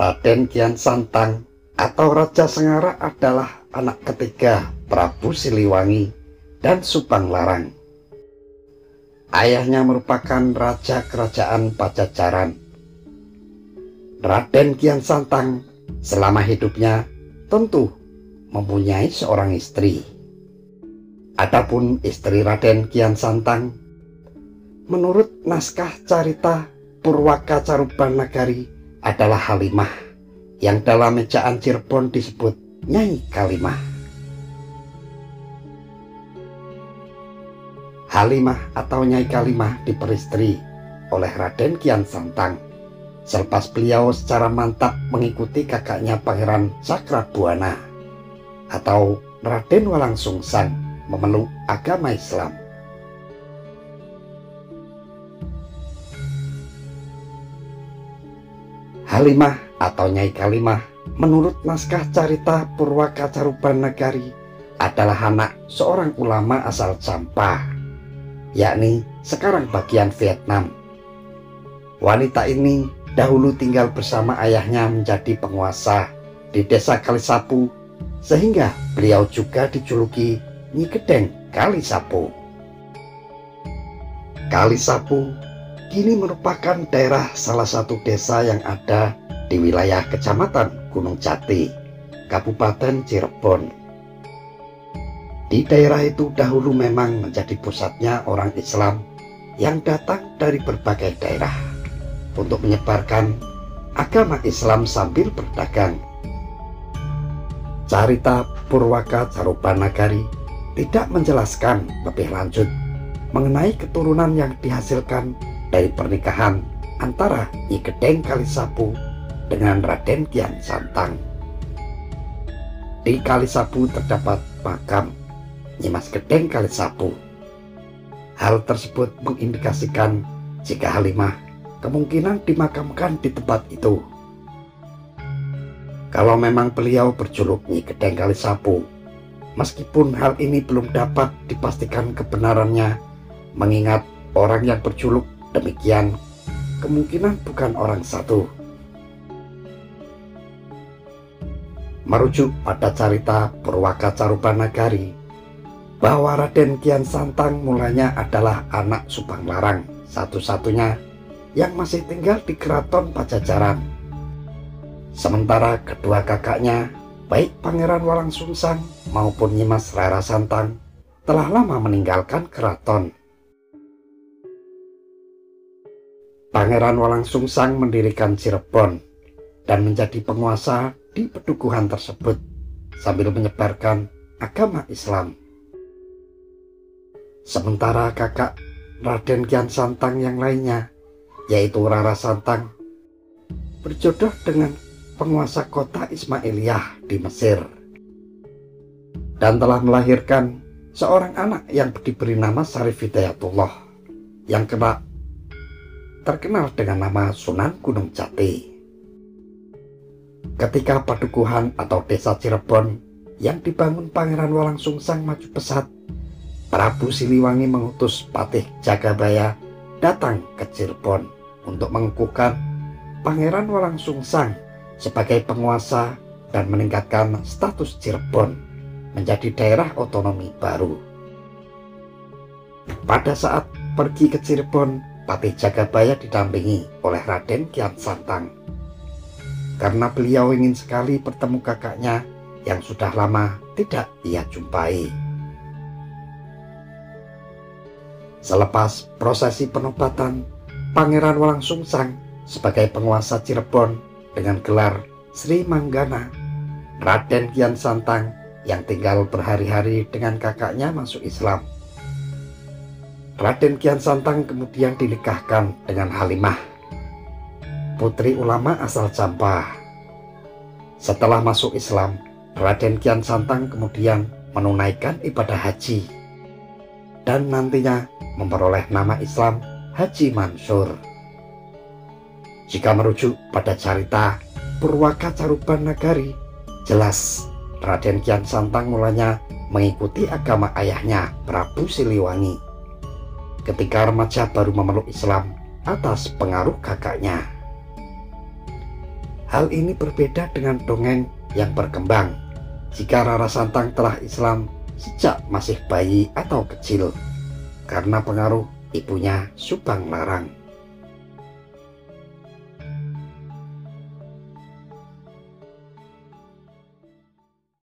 Raden Kian Santang atau Raja Sengara adalah anak ketiga Prabu Siliwangi dan Subang Larang. Ayahnya merupakan Raja Kerajaan Pajajaran. Raden Kian Santang selama hidupnya tentu mempunyai seorang istri. Adapun istri Raden Kian Santang, menurut naskah carita Purwaka Caruban Nagari, adalah Halimah, yang dalam ejaan Cirebon disebut Nyai Kalimah. Halimah atau Nyai Kalimah diperistri oleh Raden Kian Santang selepas beliau secara mantap mengikuti kakaknya Pangeran Cakrabuana atau Raden Walangsungsang memeluk agama Islam. Halimah atau Nyai Kalimah menurut naskah carita Purwaka Caruban Nagari adalah anak seorang ulama asal Champa, yakni sekarang bagian Vietnam. Wanita ini dahulu tinggal bersama ayahnya menjadi penguasa di desa Kalisapu, sehingga beliau juga dijuluki Nyi Gedeng Kalisapu. Kalisapu kini merupakan daerah salah satu desa yang ada di wilayah Kecamatan Gunung Jati, Kabupaten Cirebon. Di daerah itu dahulu memang menjadi pusatnya orang Islam yang datang dari berbagai daerah untuk menyebarkan agama Islam sambil berdagang. Carita Purwaka Caruban Nagari tidak menjelaskan lebih lanjut mengenai keturunan yang dihasilkan dari pernikahan antara Nyi Gedeng Kalisapu dengan Raden Kian Santang. Di Kalisapu terdapat makam Nyimas Gedeng Kalisapu. Hal tersebut mengindikasikan jika Halimah kemungkinan dimakamkan di tempat itu. Kalau memang beliau berjuluk Nyi Gedeng Kalisapu, meskipun hal ini belum dapat dipastikan kebenarannya, mengingat orang yang berjuluk demikian kemungkinan bukan orang satu. Merujuk pada carita Purwaka Caruban Nagari bahwa Raden Kian Santang mulanya adalah anak Subang Larang satu-satunya yang masih tinggal di Keraton Pajajaran. Sementara kedua kakaknya, baik Pangeran Walangsungsang maupun Nyimas Rara Santang, telah lama meninggalkan keraton. Pangeran Walangsungsang mendirikan Cirebon dan menjadi penguasa di pedukuhan tersebut sambil menyebarkan agama Islam. Sementara kakak Raden Kian Santang yang lainnya, yaitu Rara Santang, berjodoh dengan penguasa kota Ismailiyah di Mesir dan telah melahirkan seorang anak yang diberi nama Syarif Hidayatullah yang terkenal dengan nama Sunan Gunung Jati. Ketika padukuhan atau desa Cirebon yang dibangun Pangeran Walangsungsang maju pesat, Prabu Siliwangi mengutus Patih Jagabaya datang ke Cirebon untuk mengukuhkan Pangeran Walangsungsang sebagai penguasa dan meningkatkan status Cirebon menjadi daerah otonomi baru. Pada saat pergi ke Cirebon, Patih Jagabaya didampingi oleh Raden Kian Santang karena beliau ingin sekali bertemu kakaknya yang sudah lama tidak ia jumpai. Selepas prosesi penobatan Pangeran Walangsungsang sebagai penguasa Cirebon dengan gelar Sri Manggana, Raden Kian Santang yang tinggal berhari-hari dengan kakaknya masuk Islam. Raden Kian Santang kemudian dinikahkan dengan Halimah, putri ulama asal Champa. Setelah masuk Islam, Raden Kian Santang kemudian menunaikan ibadah haji dan nantinya memperoleh nama Islam Haji Mansur. Jika merujuk pada cerita Purwaka Caruban Nagari, jelas Raden Kian Santang mulanya mengikuti agama ayahnya Prabu Siliwangi ketika remaja baru memeluk Islam atas pengaruh kakaknya. Hal ini berbeda dengan dongeng yang berkembang jika Rara Santang telah Islam sejak masih bayi atau kecil karena pengaruh ibunya Subang Larang.